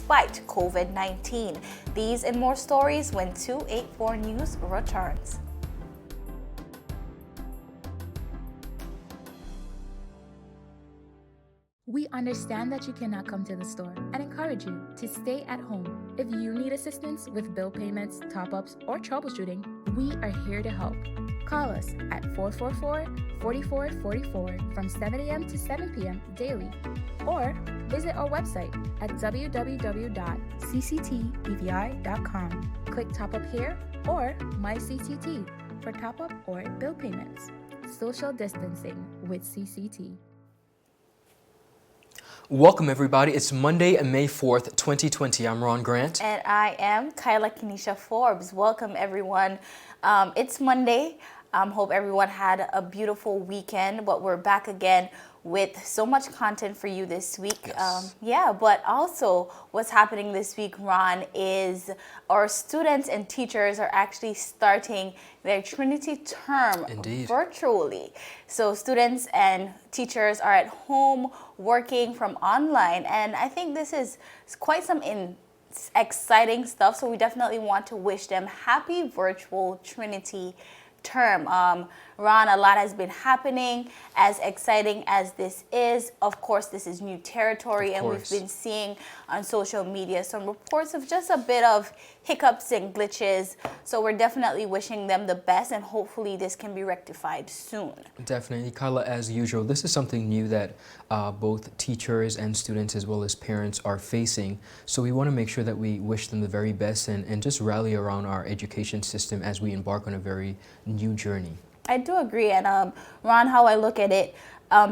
despite COVID-19. These and more stories when 284 News returns. We understand that you cannot come to the store and encourage you to stay at home. If you need assistance with bill payments, top-ups, or troubleshooting, we are here to help. Call us at 444-4444 from 7 a.m. to 7 p.m. daily, or visit our website at www.cctbvi.com. Click Top Up here or My CCT for top-up or bill payments. Social distancing with CCT. Welcome everybody. It's Monday, May 4th, 2020. I'm Ron Grant. And I am Kyla Kenesha Forbes. Welcome everyone. It's Monday. Hope everyone had a beautiful weekend, but we're back again with so much content for you this week. Yes. But also what's happening this week, Ron, is our students and teachers are actually starting their Trinity term virtually. So students and teachers are at home working from online, and I think this is quite some exciting stuff. So we definitely want to wish them happy virtual Trinity term. Ron, a lot has been happening. As exciting as this is, of course, this is new territory, and we've been seeing on social media some reports of just a bit of hiccups and glitches. So we're definitely wishing them the best, and hopefully this can be rectified soon. Definitely. Kyla, as usual, this is something new that both teachers and students as well as parents are facing. So we want to make sure that we wish them the very best and just rally around our education system as we embark on a very new journey. I do agree, and Ron, how I look at it,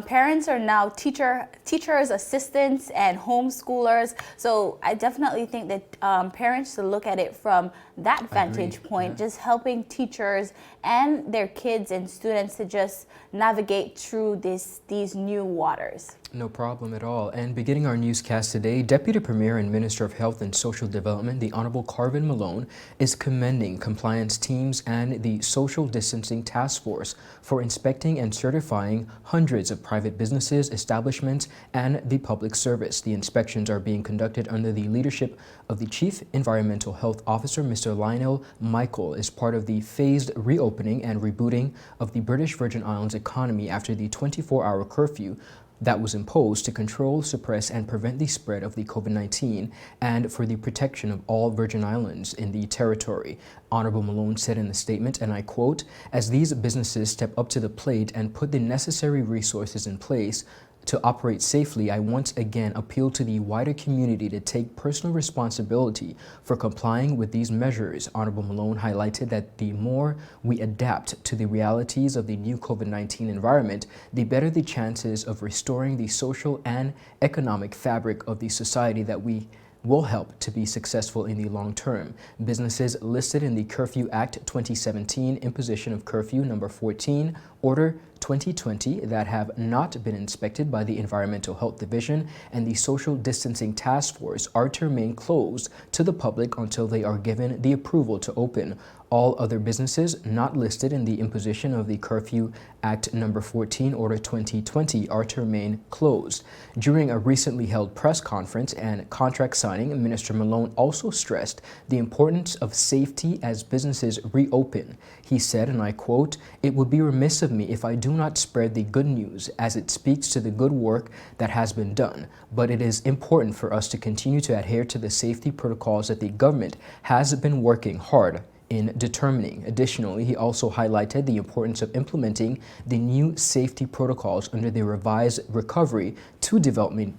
parents are now teachers, assistants, and homeschoolers. So I definitely think that parents should look at it from that vantage point, just helping teachers and their kids and students to just navigate through these new waters. No problem at all. And beginning our newscast today, Deputy Premier and Minister of Health and Social Development, the Honorable Carvin Malone, is commending compliance teams and the Social Distancing Task Force for inspecting and certifying hundreds of private businesses, establishments, and the public service. The inspections are being conducted under the leadership of the Chief Environmental Health Officer, Mr. Lionel Michael, as part of the phased reopening and rebooting of the British Virgin Islands economy after the 24-hour curfew that was imposed to control, suppress, and prevent the spread of the COVID-19 and for the protection of all Virgin Islands in the territory. Honorable Malone said in the statement, and I quote, "As these businesses step up to the plate and put the necessary resources in place to operate safely, I once again appeal to the wider community to take personal responsibility for complying with these measures." Honorable Malone highlighted that the more we adapt to the realities of the new COVID-19 environment, the better the chances of restoring the social and economic fabric of the society that we will help to be successful in the long term. Businesses listed in the Curfew Act 2017 imposition of curfew number 14, Order 2020, that have not been inspected by the Environmental Health Division and the Social Distancing Task Force are to remain closed to the public until they are given the approval to open. All other businesses not listed in the imposition of the Curfew Act number 14, Order 2020 are to remain closed. During a recently held press conference and contract signing, Minister Malone also stressed the importance of safety as businesses reopen. He said, and I quote, "It would be remiss of me if I do not spread the good news as it speaks to the good work that has been done. But it is important for us to continue to adhere to the safety protocols that the government has been working hard in determining." Additionally, he also highlighted the importance of implementing the new safety protocols under the revised Recovery to Development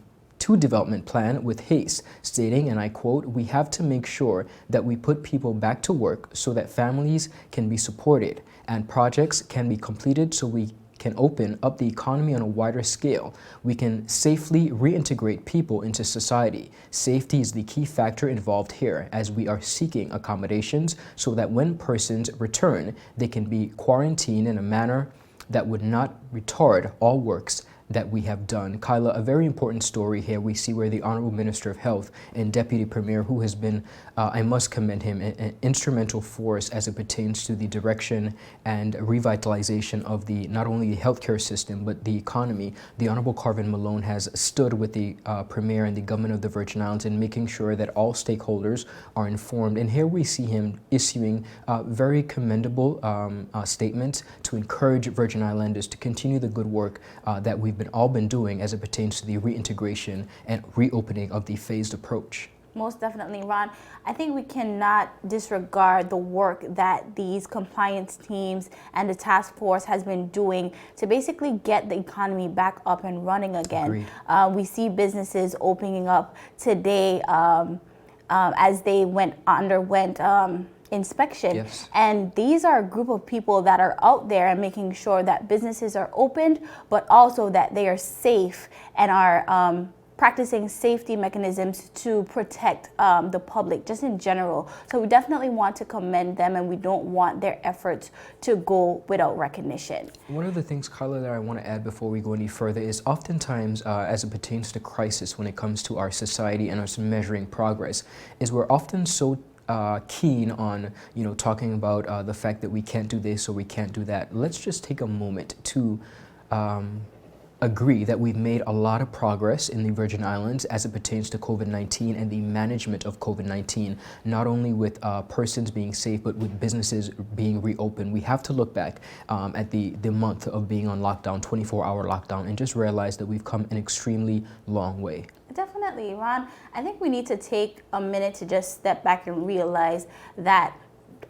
Plan with haste, stating, and I quote, "We have to make sure that we put people back to work so that families can be supported and projects can be completed so we can open up the economy on a wider scale. We can safely reintegrate people into society. Safety is the key factor involved here, as we are seeking accommodations so that when persons return, they can be quarantined in a manner that would not retard all works that we have done. Kyla, a very important story here. We see where the Honorable Minister of Health and Deputy Premier, who has been, I must commend him, an instrumental force as it pertains to the direction and revitalization of the not only the healthcare system, but the economy. The Honorable Carvin Malone has stood with the Premier and the government of the Virgin Islands in making sure that all stakeholders are informed. And here we see him issuing very commendable statements to encourage Virgin Islanders to continue the good work that we've all been doing as it pertains to the reintegration and reopening of the phased approach. Most definitely, Ron. I think we cannot disregard the work that these compliance teams and the task force has been doing to basically get the economy back up and running again. We see businesses opening up today as they underwent inspection. Yes. And these are a group of people that are out there and making sure that businesses are opened, but also that they are safe and are practicing safety mechanisms to protect the public just in general. So we definitely want to commend them, and we don't want their efforts to go without recognition. One of the things, Carla, that I want to add before we go any further is oftentimes as it pertains to crisis when it comes to our society and us measuring progress, is we're often so keen on, talking about the fact that we can't do this or we can't do that. Let's just take a moment to agree that we've made a lot of progress in the Virgin Islands as it pertains to COVID-19 and the management of COVID-19, not only with persons being safe, but with businesses being reopened. We have to look back at the month of being on lockdown, 24-hour lockdown, and just realize that we've come an extremely long way. Definitely, Ron. I think we need to take a minute to just step back and realize that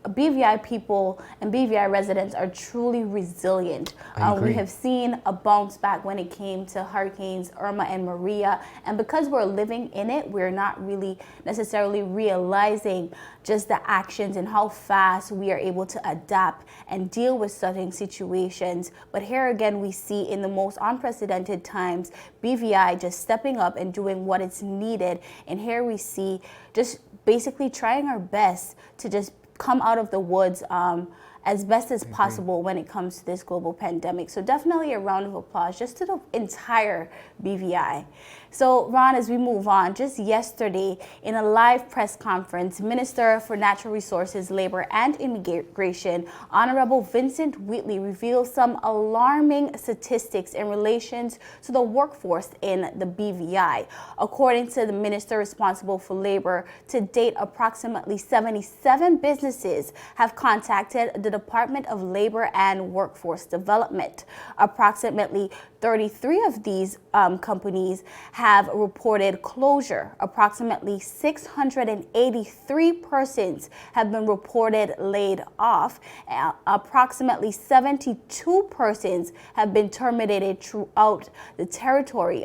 BVI people and BVI residents are truly resilient. We have seen a bounce back when it came to hurricanes Irma and Maria, and because we're living in it, we're not really necessarily realizing just the actions and how fast we are able to adapt and deal with certain situations. But here again, we see in the most unprecedented times, BVI just stepping up and doing what is needed. And here we see just basically trying our best to just come out of the woods as best as possible when it comes to this global pandemic. So definitely a round of applause just to the entire BVI. So Ron, as we move on, just yesterday in a live press conference, Minister for Natural Resources, Labor and Immigration, Honorable Vincent Wheatley, revealed some alarming statistics in relation to the workforce in the BVI. According to the minister responsible for labor, to date, approximately 77 businesses have contacted the Department of Labor and Workforce Development. Approximately 33 of these companies have reported closure. Approximately 683 persons have been reported laid off. Approximately 72 persons have been terminated throughout the territory.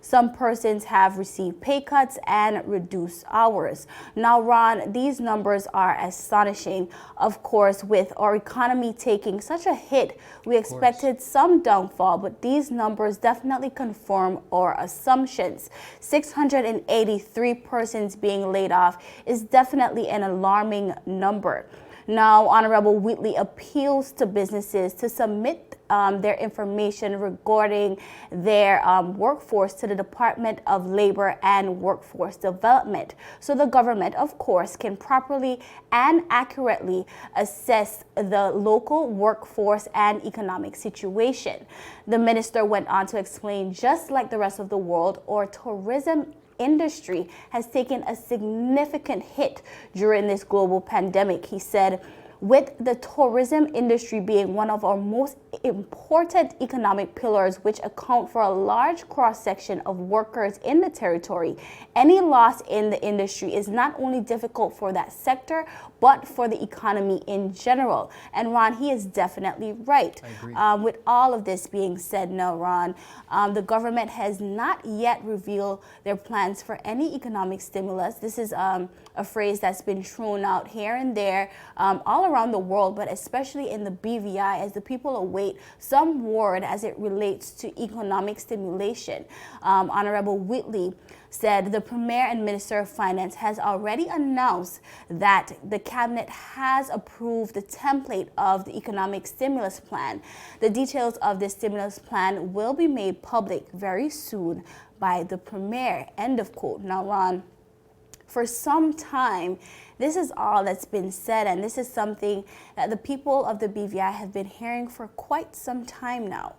Some persons have received pay cuts and reduced hours. Now, Ron, these numbers are astonishing. Of course, with our economy taking such a hit, we expected some downfall, but these numbers definitely confirm our assumptions. 683 persons being laid off is definitely an alarming number. Now, Honorable Wheatley appeals to businesses to submit their information regarding their workforce to the Department of Labor and Workforce Development, so the government, of course, can properly and accurately assess the local workforce and economic situation. The minister went on to explain, just like the rest of the world, our tourism industry has taken a significant hit during this global pandemic. He said, with the tourism industry being one of our most important economic pillars, which account for a large cross-section of workers in the territory, any loss in the industry is not only difficult for that sector, but for the economy in general. And Ron, he is definitely right. I agree. With all of this being said now, Ron, the government has not yet revealed their plans for any economic stimulus. This is a phrase that's been thrown out here and there all around the world, but especially in the BVI, as the people await some word as it relates to economic stimulation. Honorable Wheatley said the Premier and Minister of Finance has already announced that the cabinet has approved the template of the economic stimulus plan. The details of this stimulus plan will be made public very soon by the Premier. End of quote. Now, Ron, for some time, this is all that's been said, and this is something that the people of the BVI have been hearing for quite some time now.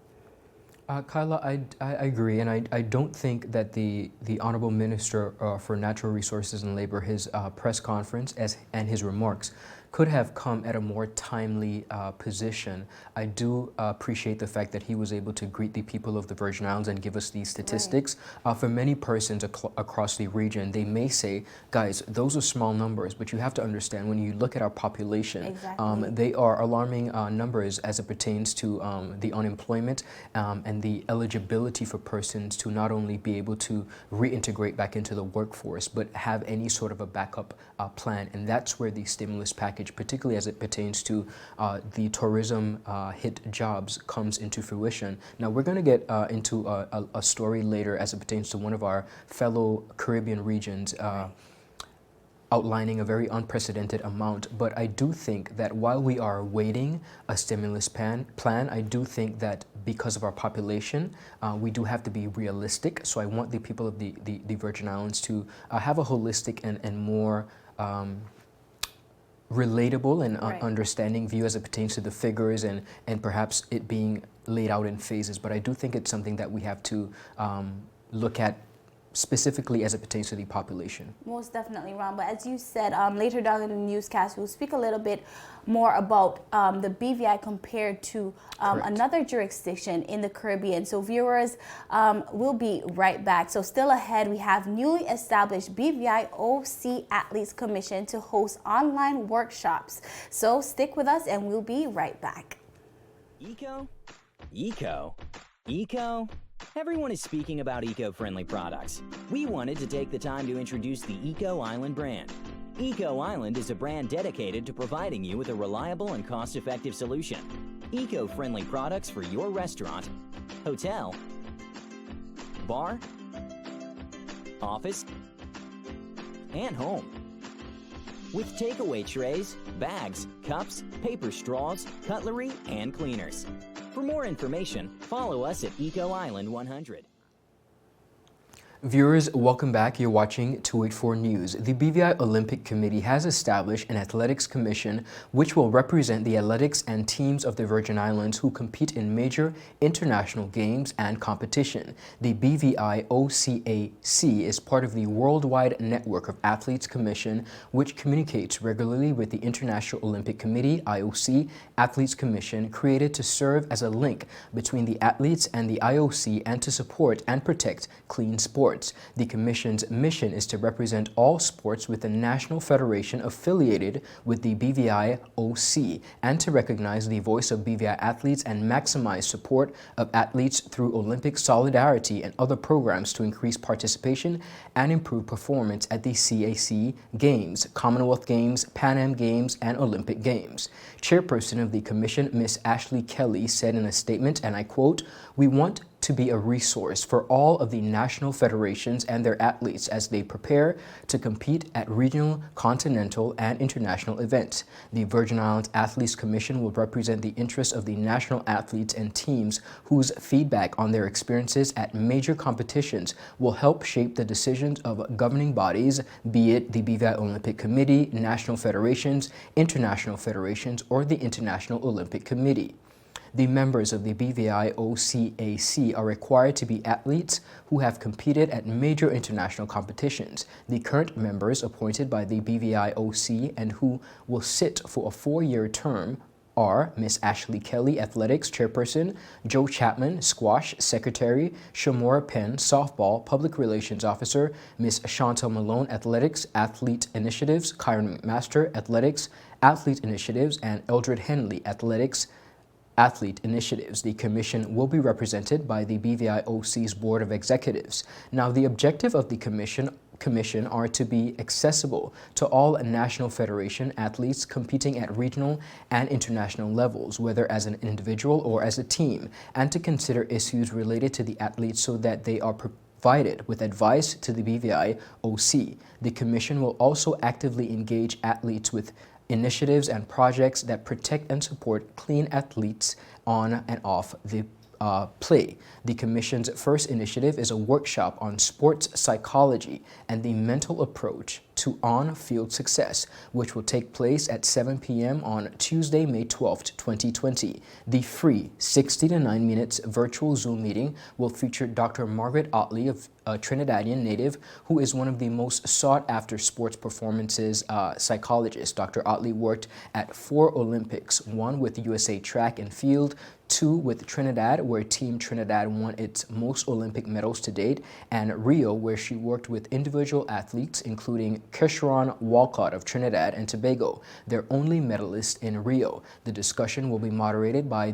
Kyla, I agree, and I don't think that the Honorable Minister for Natural Resources and Labor, his press conference and his remarks could have come at a more timely position. I do appreciate the fact that he was able to greet the people of the Virgin Islands and give us these statistics. Right. For many persons across the region, they may say, guys, those are small numbers, but you have to understand when you look at our population, exactly. They are alarming numbers as it pertains to the unemployment and the eligibility for persons to not only be able to reintegrate back into the workforce, but have any sort of a backup plan. And that's where the stimulus package, particularly as it pertains to the tourism hit jobs, comes into fruition. Now, we're going to get into a story later as it pertains to one of our fellow Caribbean regions, outlining a very unprecedented amount. But I do think that while we are awaiting a stimulus plan, I do think that because of our population, we do have to be realistic. So I want the people of the Virgin Islands to have a holistic and more relatable and understanding view as it pertains to the figures and perhaps it being laid out in phases. But I do think it's something that we have to look at specifically as it pertains to the population. Most definitely, Ron. But as you said, later down in the newscast, we'll speak a little bit more about the BVI compared to another jurisdiction in the Caribbean. So viewers, we'll be right back. So still ahead, we have newly established BVI OC Athletes Commission to host online workshops. So stick with us and we'll be right back. Eco? Eco? Eco? Everyone is speaking about eco-friendly products. We wanted to take the time to introduce the Eco Island brand. Eco Island is a brand dedicated to providing you with a reliable and cost-effective solution. Eco-friendly products for your restaurant, hotel, bar, office, and home. With takeaway trays, bags, cups, paper straws, cutlery, and cleaners. For more information, follow us at Eco Island 100. Viewers, welcome back. You're watching 284 News. The BVI Olympic Committee has established an athletics commission which will represent the athletics and teams of the Virgin Islands who compete in major international games and competition. The BVI OCAC is part of the worldwide network of athletes commission which communicates regularly with the International Olympic Committee IOC Athletes Commission, created to serve as a link between the athletes and the IOC and to support and protect clean sports. The Commission's mission is to represent all sports with the National Federation affiliated with the BVI OC and to recognize the voice of BVI athletes and maximize support of athletes through Olympic solidarity and other programs to increase participation and improve performance at the CAC Games, Commonwealth Games, Pan Am Games, and Olympic Games. Chairperson of the Commission, Ms. Ashley Kelly, said in a statement, and I quote, "We want to be a resource for all of the national federations and their athletes as they prepare to compete at regional, continental, and international events. The Virgin Islands Athletes Commission will represent the interests of the national athletes and teams whose feedback on their experiences at major competitions will help shape the decisions of governing bodies, be it the BVI Olympic Committee, national federations, international federations, or the International Olympic Committee." The members of the BVI OCAC are required to be athletes who have competed at major international competitions. The current members appointed by the BVI OC and who will sit for a 4-year term are Ms. Ashley Kelly, Athletics Chairperson, Joe Chapman, Squash Secretary, Shamora Penn, Softball Public Relations Officer, Ms. Chantal Malone, Athletics, Athlete Initiatives, Kyron McMaster, Athletics, Athlete Initiatives, and Eldred Henley, Athletics, Athlete Initiatives. The commission will be represented by the BVI OC's Board of Executives. Now, the objective of the commission are to be accessible to all national federation athletes competing at regional and international levels, whether as an individual or as a team, and to consider issues related to the athletes so that they are provided with advice to the BVI OC. The Commission will also actively engage athletes with initiatives and projects that protect and support clean athletes on and off the play. The Commission's first initiative is a workshop on sports psychology and the mental approach to on-field success, which will take place at 7 p.m. on Tuesday, May 12th, 2020. The free 60 to 9 minutes virtual Zoom meeting will feature Dr. Margaret Otley, a Trinidadian native who is one of the most sought-after sports performances psychologists. Dr. Otley worked at 4 Olympics, 1 with USA Track and Field, 2 with Trinidad, where Team Trinidad won its most Olympic medals to date, and Rio, where she worked with individual athletes, including Keshron Walcott of Trinidad and Tobago, their only medalist in Rio. The discussion will be moderated by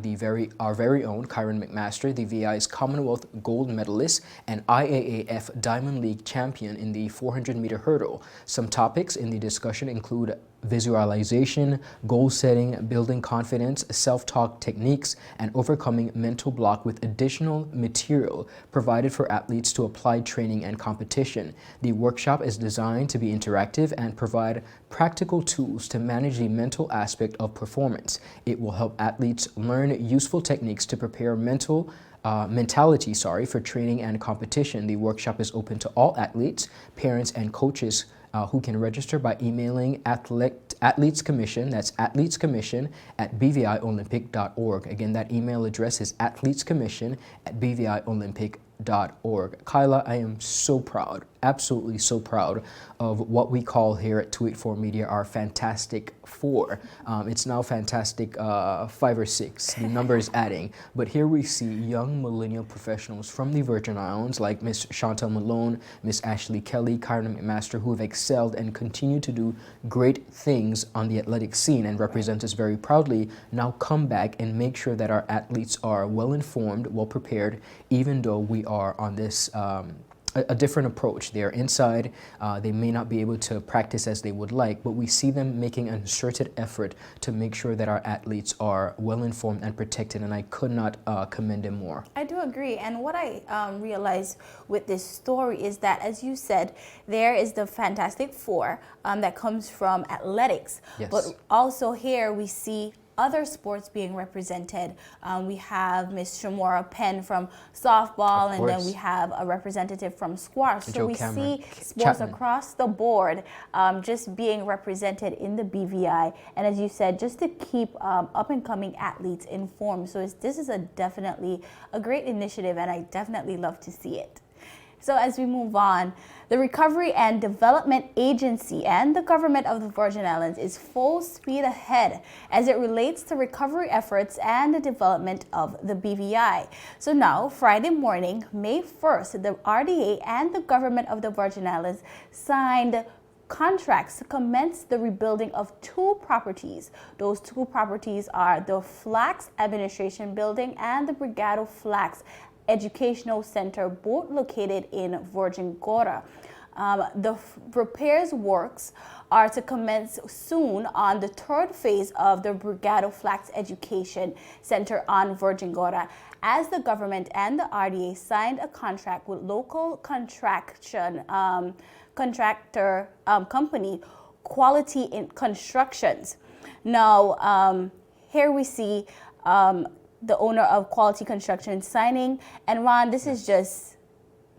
our very own Kyron McMaster, the VI's Commonwealth gold medalist and IAAF Diamond League champion in the 400-meter hurdle. Some topics in the discussion include visualization, goal setting, building confidence, self-talk techniques, and overcoming mental block, with additional material provided for athletes to apply training and competition. The workshop is designed to be interactive and provide practical tools to manage the mental aspect of performance. It will help athletes learn useful techniques to prepare mentality for training and competition. The workshop is open to all athletes, parents, and coaches who can register by emailing Athletes Commission, that's athletescommission@bviolympic.org. Again, that email address is athletescommission@bviolympic.org. Kyla, I am so proud, absolutely so proud of what we call here at 284 Media our Fantastic Four. It's now Fantastic 5 or 6. The number is adding. But here we see young millennial professionals from the Virgin Islands like Miss Chantal Malone, Miss Ashley Kelly, Kyron McMaster, who have excelled and continue to do great things on the athletic scene and represent us very proudly, now come back and make sure that our athletes are well informed, well prepared, even though we are on this a different approach. They are inside, they may not be able to practice as they would like, but we see them making a concerted effort to make sure that our athletes are well informed and protected, and I could not commend them more. I do agree, and what I realized with this story is that, as you said, there is the Fantastic Four that comes from athletics, yes. But also here we see other sports being represented. We have Miss Shamora Penn from softball, and then we have a representative from squash. So we see sports across the board just being represented in the BVI. And as you said, just to keep up-and-coming athletes informed. So this is definitely a great initiative, and I definitely love to see it. So as we move on, the Recovery and Development Agency and the government of the Virgin Islands is full speed ahead as it relates to recovery efforts and the development of the BVI. So now, Friday morning, May 1st, the RTA and the government of the Virgin Islands signed contracts to commence the rebuilding of 2 properties. Those 2 properties are the Flax Administration Building and the Brigado Flax Educational Center, both located in Virgin Gorda. The repairs works are to commence soon on the 3rd phase of the Brigado Flax Education Center on Virgin Gorda, as the government and the RDA signed a contract with local contractor company Quality in Constructions. Now, here we see the owner of Quality Construction signing. And Ron, this is just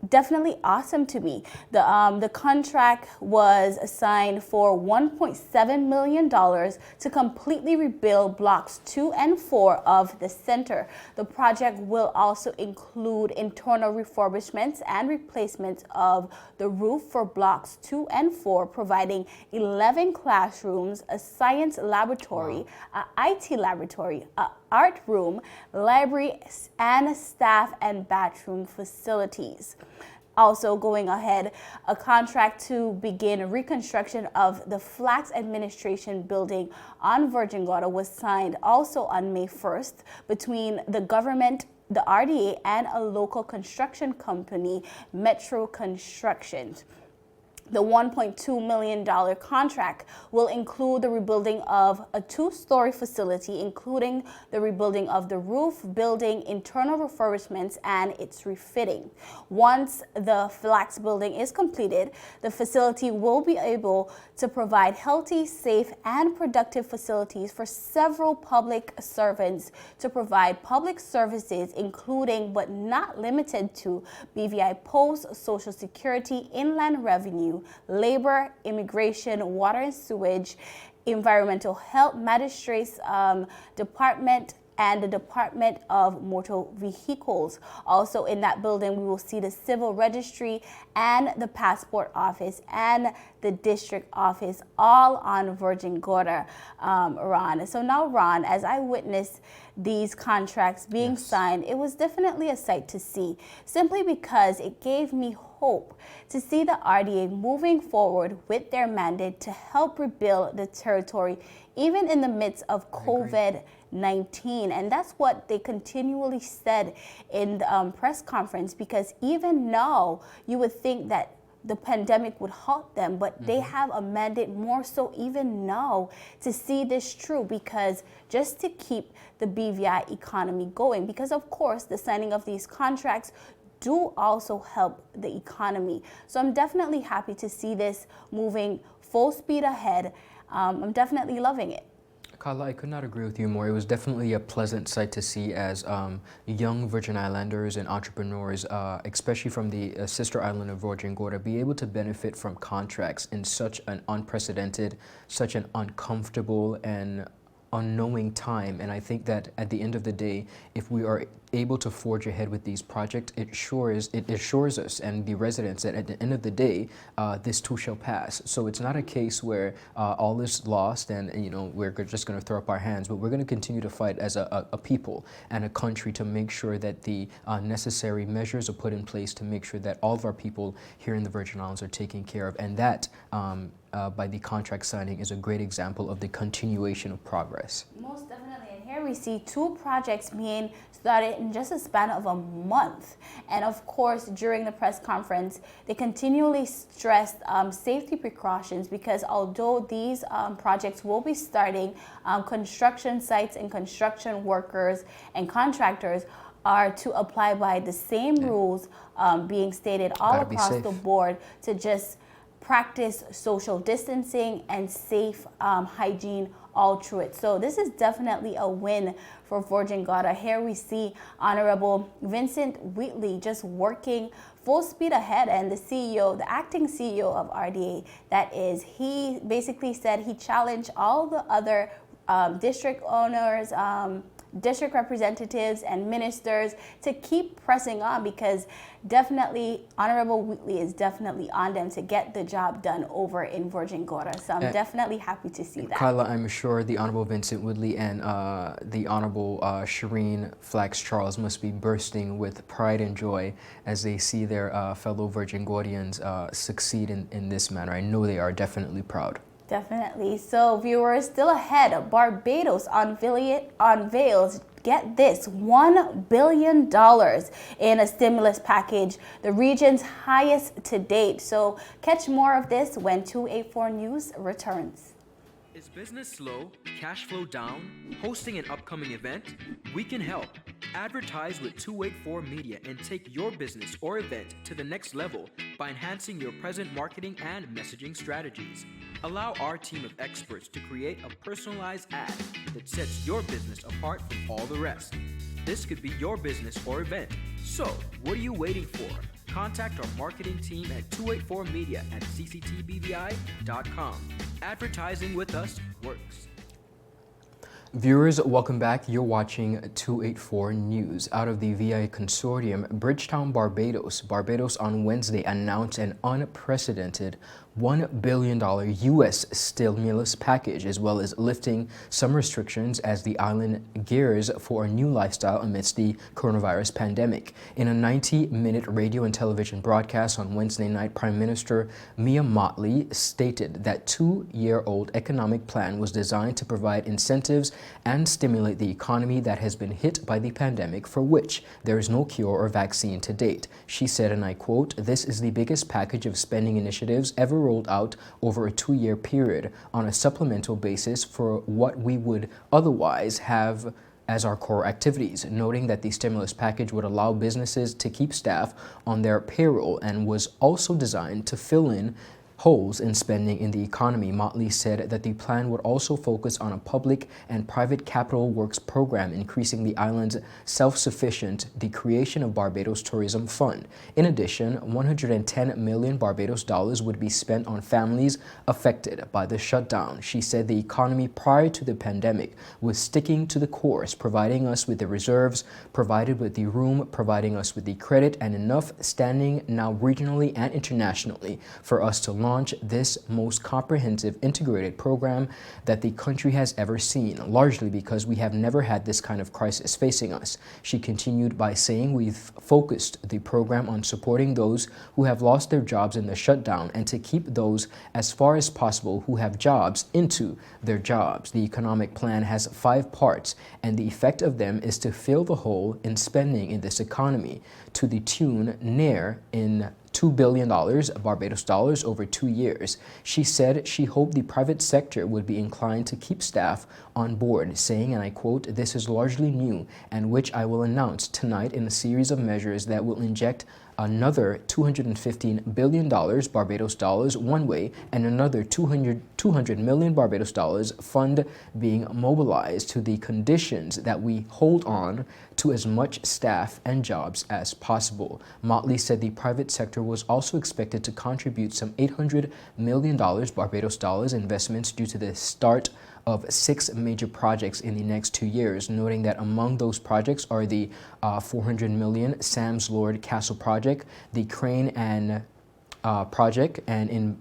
definitely awesome to me. The contract was assigned for $1.7 million to completely rebuild blocks 2 and 4 of the center. The project will also include internal refurbishments and replacements of the roof for blocks 2 and 4, providing 11 classrooms, a science laboratory, an IT laboratory, an art room, library, and staff and bathroom facilities. Also going ahead, a contract to begin reconstruction of the Flax Administration Building on Virgin Gorda was signed also on May 1st between the government, the RDA, and a local construction company, Metro Construction. The $1.2 million contract will include the rebuilding of a 2-story facility, including the rebuilding of the roof, building internal refurbishments, and its refitting. Once the Flax building is completed, the facility will be able to provide healthy, safe, and productive facilities for several public servants to provide public services, including but not limited to BVI Post, Social Security, Inland Revenue, Labor, Immigration, Water and Sewage, Environmental Health, Magistrates Department, and the Department of Motor Vehicles. Also in that building, we will see the Civil Registry and the Passport Office and the District Office, all on Virgin Gorda, Ron. So now, Ron, as I witnessed these contracts being signed, it was definitely a sight to see, simply because it gave me hope to see the RTA moving forward with their mandate to help rebuild the territory, even in the midst of COVID-19. And that's what they continually said in the press conference, because even now you would think that the pandemic would halt them, but they have a mandate more so even now to see this through, because just to keep the BVI economy going, because of course the signing of these contracts do also help the economy. So I'm definitely happy to see this moving full speed ahead. I'm definitely loving it. Carla, I could not agree with you more. It was definitely a pleasant sight to see as young Virgin Islanders and entrepreneurs, especially from the sister island of Virgin Gorda, be able to benefit from contracts in such an unprecedented, such an uncomfortable and unknowing time. And I think that at the end of the day, if we are able to forge ahead with these projects, it assures us and the residents that at the end of the day, this too shall pass. So it's not a case where all is lost and we're just going to throw up our hands, but we're going to continue to fight as a people and a country to make sure that the necessary measures are put in place to make sure that all of our people here in the Virgin Islands are taken care of. And that by the contract signing is a great example of the continuation of progress. Most definitely. And here we see 2 projects being started in just a span of a month. And of course, during the press conference, they continually stressed safety precautions, because although these projects will be starting, construction sites and construction workers and contractors are to apply by the same rules being stated all across the board, to just practice social distancing and safe hygiene all through it. So this is definitely a win for Virgin Gorda. Here we see Honorable Vincent Wheatley just working full speed ahead, and the CEO, the acting CEO of RTA, that is, he basically said he challenged all the other district owners, district representatives and ministers to keep pressing on, because definitely Honorable Wheatley is definitely on them to get the job done over in Virgin Gorda. So I'm definitely happy to see that. Carla, I'm sure the Honorable Vincent Wheatley and the Honorable Shireen Flax Charles must be bursting with pride and joy as they see their fellow Virgin Gordians succeed in this manner. I know they are definitely proud. Definitely. So viewers, still ahead, Barbados unveils, get this, $1 billion in a stimulus package, the region's highest to date. So catch more of this when 284 News returns. Is business slow, cash flow down, hosting an upcoming event? We can help. Advertise with 284 Media and take your business or event to the next level by enhancing your present marketing and messaging strategies. Allow our team of experts to create a personalized ad that sets your business apart from all the rest. This could be your business or event. So, what are you waiting for? Contact our marketing team at 284media@cctbvi.com. Advertising with us works. Viewers, welcome back. You're watching 284 News. Out of the VI Consortium, Bridgetown, Barbados on Wednesday announced an unprecedented $1 billion U.S. stimulus package, as well as lifting some restrictions as the island gears for a new lifestyle amidst the coronavirus pandemic. In a 90-minute radio and television broadcast on Wednesday night, Prime Minister Mia Mottley stated that two-year-old economic plan was designed to provide incentives and stimulate the economy that has been hit by the pandemic, for which there is no cure or vaccine to date. She said, and I quote, "This is the biggest package of spending initiatives ever rolled out over a two-year period on a supplemental basis for what we would otherwise have as our core activities," noting that the stimulus package would allow businesses to keep staff on their payroll and was also designed to fill in holes in spending in the economy. Mottley said that the plan would also focus on a public and private capital works program, increasing the island's self-sufficient, the creation of Barbados Tourism Fund. In addition, 110 million Barbados dollars would be spent on families affected by the shutdown. She said the economy prior to the pandemic was sticking to the course, providing us with the reserves, provided with the room, providing us with the credit and enough standing now regionally and internationally for us to launch this most comprehensive integrated program that the country has ever seen, largely because we have never had this kind of crisis facing us. She continued by saying, "We've focused the program on supporting those who have lost their jobs in the shutdown and to keep those as far as possible who have jobs into their jobs. The economic plan has 5 parts, and the effect of them is to fill the hole in spending in this economy to the tune near in $2 billion Barbados dollars over 2 years." She said she hoped the private sector would be inclined to keep staff on board, saying, and I quote, "This is largely new and which I will announce tonight in a series of measures that will inject another $215 billion Barbados dollars one way and another 200 million Barbados dollars fund being mobilized to the conditions that we hold on to as much staff and jobs as possible." Mottley said the private sector was also expected to contribute some $800 million Barbados dollars investments due to the start of 6 major projects in the next 2 years, noting that among those projects are the 400 million Sam's Lord Castle project, the Crane and project, and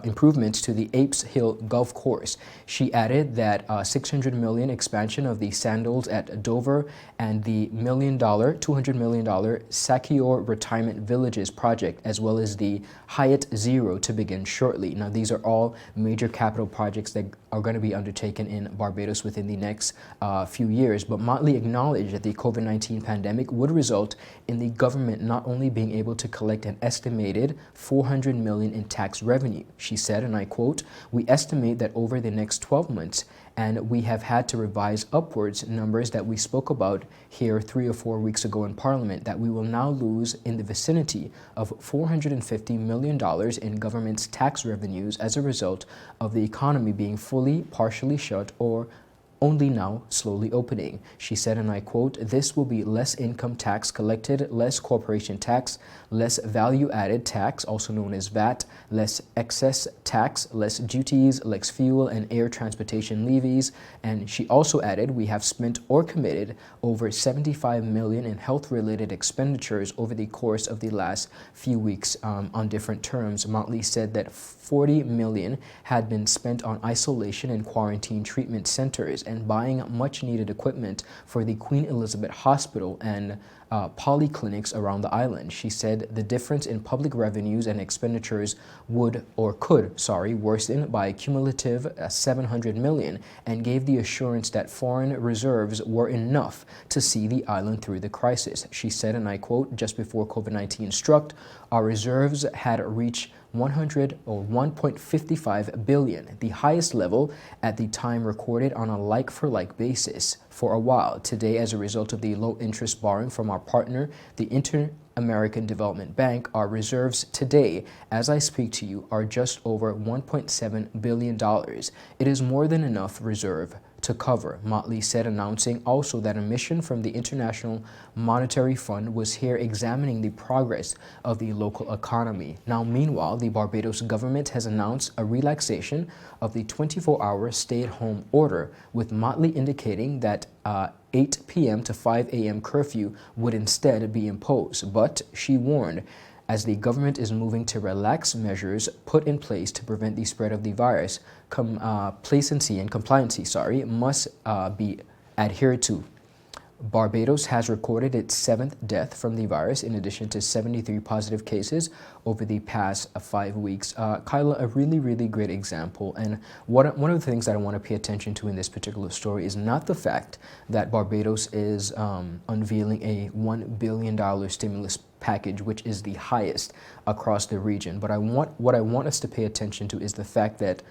improvements to the Apes Hill Golf Course. She added that 600 million expansion of the Sandals at Dover and the $200 million Sakior Retirement Villages project, as well as the Hyatt Zero to begin shortly. Now, these are all major capital projects that are going to be undertaken in Barbados within the next few years. But Mottley acknowledged that the COVID-19 pandemic would result in the government not only being able to collect an estimated $400 million in tax revenue. She said, and I quote, "We estimate that over the next 12 months, and we have had to revise upwards numbers that we spoke about here 3 or 4 weeks ago in Parliament, that we will now lose in the vicinity of $450 million in government's tax revenues as a result of the economy being fully, partially shut, or only now slowly opening." She said, and I quote, "This will be less income tax collected, less corporation tax, less value-added tax, also known as VAT, less excess tax, less duties, less fuel and air transportation levies." And she also added, "We have spent or committed over $75 million in health-related expenditures over the course of the last few weeks on different terms." Mottley said that $40 million had been spent on isolation and quarantine treatment centers and buying much-needed equipment for the Queen Elizabeth Hospital and polyclinics around the island. She said the difference in public revenues and expenditures could worsen by a cumulative $700 million, and gave the assurance that foreign reserves were enough to see the island through the crisis. She said, and I quote, "Just before COVID-19 struck, our reserves had reached 1.55 billion, the highest level at the time recorded on a like-for-like basis for a while. Today, as a result of the low-interest borrowing from our partner, the Inter-American Development Bank, our reserves today, as I speak to you, are just over $1.7 billion. It is more than enough reserve to cover," Mottley said, announcing also that a mission from the International Monetary Fund was here examining the progress of the local economy. Now, meanwhile, the Barbados government has announced a relaxation of the 24-hour stay-at-home order, with Mottley indicating that 8 p.m. to 5 a.m. curfew would instead be imposed. But she warned as the government is moving to relax measures put in place to prevent the spread of the virus. Complacency and compliancy, must be adhered to. Barbados has recorded its 7th death from the virus, in addition to 73 positive cases over the past 5 weeks. Kyla, a really, really great example. And one of the things that I want to pay attention to in this particular story is not the fact that Barbados is unveiling a $1 billion stimulus package, which is the highest across the region. But what I want us to pay attention to is the fact that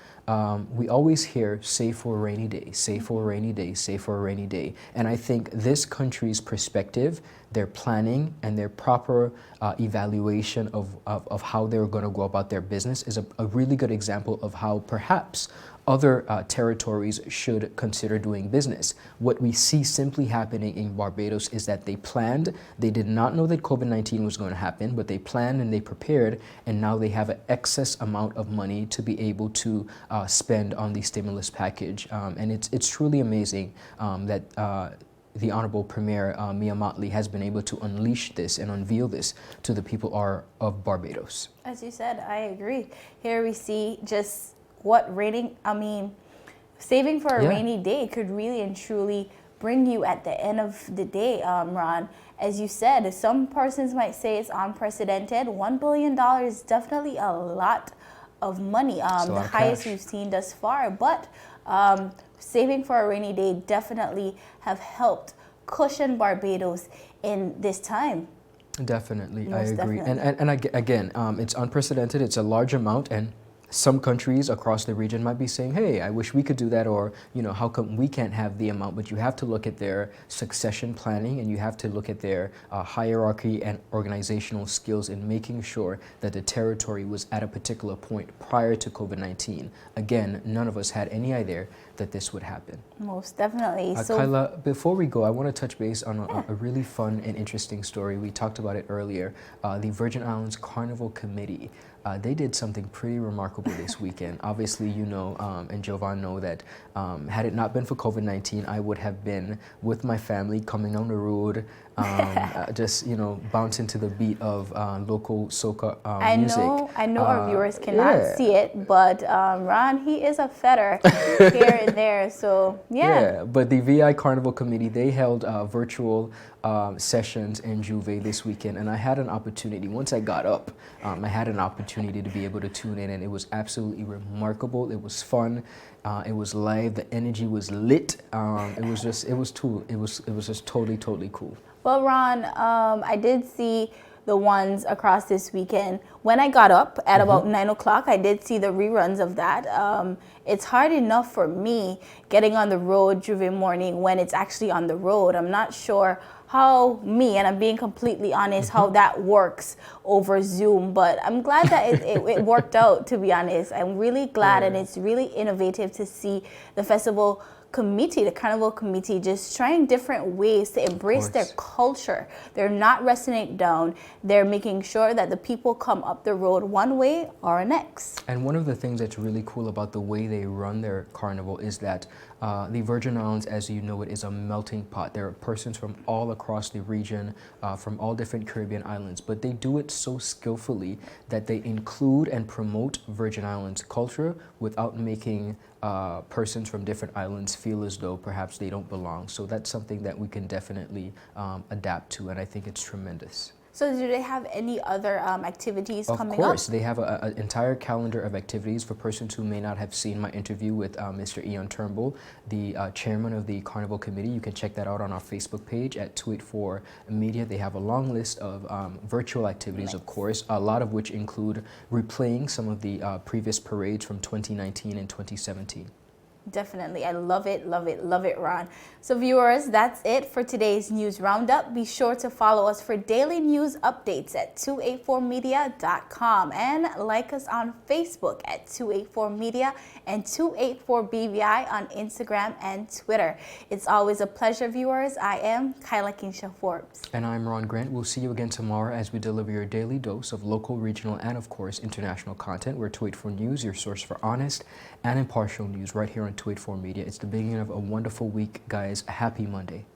we always hear save for a rainy day, save for a rainy day, save for a rainy day. And I think this country's perspective, their planning and their proper evaluation of how they're going to go about their business is a really good example of how perhaps other territories should consider doing business. What we see simply happening in Barbados is that they planned, they did not know that COVID-19 was going to happen, but they planned and they prepared, and now they have an excess amount of money to be able to spend on the stimulus package. And it's truly amazing that the Honorable Premier Mia Mottley has been able to unleash this and unveil this to the people of Barbados. As you said, I agree. Here we see just saving for a rainy day could really and truly bring you at the end of the day, Ron. As you said, some persons might say it's unprecedented. $1 billion is definitely a lot of money, the highest we've seen thus far. But saving for a rainy day definitely have helped cushion Barbados in this time. Definitely, Most I agree. definitely. And again, it's unprecedented. It's a large amount, and some countries across the region might be saying, hey, I wish we could do that, or, you know, how come we can't have the amount? But you have to look at their succession planning, and you have to look at their hierarchy and organizational skills in making sure that the territory was at a particular point prior to COVID-19. Again, none of us had any idea that this would happen. Most definitely. Kyla, before we go, I want to touch base on a really fun and interesting story. We talked about it earlier. The Virgin Islands Carnival Committee. They did something pretty remarkable this weekend. Obviously, you know, and Jovan know that had it not been for COVID-19, I would have been with my family coming on the road, just, you know, bouncing to the beat of local soca music. I know our viewers cannot see it, but Ron, he is a fetter here and there, so yeah. But the VI Carnival Committee, they held virtual sessions in Juve this weekend, and I had an opportunity, once I got up, I had an opportunity to be able to tune in, and it was absolutely remarkable. It was fun. It was live. The energy was lit. It was just totally cool. Well, Ron, I did see the ones across this weekend. When I got up at about 9 o'clock, I did see the reruns of that. It's hard enough for me getting on the road Juve morning when it's actually on the road. I'm not sure how and I'm being completely honest, how that works over Zoom, but I'm glad that it worked out, to be honest. I'm really glad, and it's really innovative to see the festival committee, the Carnival Committee, just trying different ways to embrace their culture. They're not resting it down. They're making sure that the people come up the road one way or next. And one of the things that's really cool about the way they run their carnival is that the Virgin Islands, as you know it, is a melting pot. There are persons from all across the region, from all different Caribbean islands, but they do it so skillfully that they include and promote Virgin Islands culture without making persons from different islands feel as though perhaps they don't belong. So that's something that we can definitely adapt to, and I think it's tremendous. So do they have any other activities coming up? Of course, they have an entire calendar of activities. For persons who may not have seen my interview with Mr. Ian Turnbull, the chairman of the Carnival Committee, you can check that out on our Facebook page at 284 Media. They have a long list of virtual activities, of course, a lot of which include replaying some of the previous parades from 2019 and 2017. Definitely. I love it, Ron. So viewers, that's it for today's news roundup. Be sure to follow us for daily news updates at 284media.com and like us on Facebook at 284media and 284BVI on Instagram and Twitter. It's always a pleasure, viewers. I am Kyla Kinsha Forbes. And I'm Ron Grant. We'll see you again tomorrow as we deliver your daily dose of local, regional, and of course, international content. We're 284 News, your source for honest and impartial news right here on 284 Media. It's the beginning of a wonderful week, guys. Happy Monday.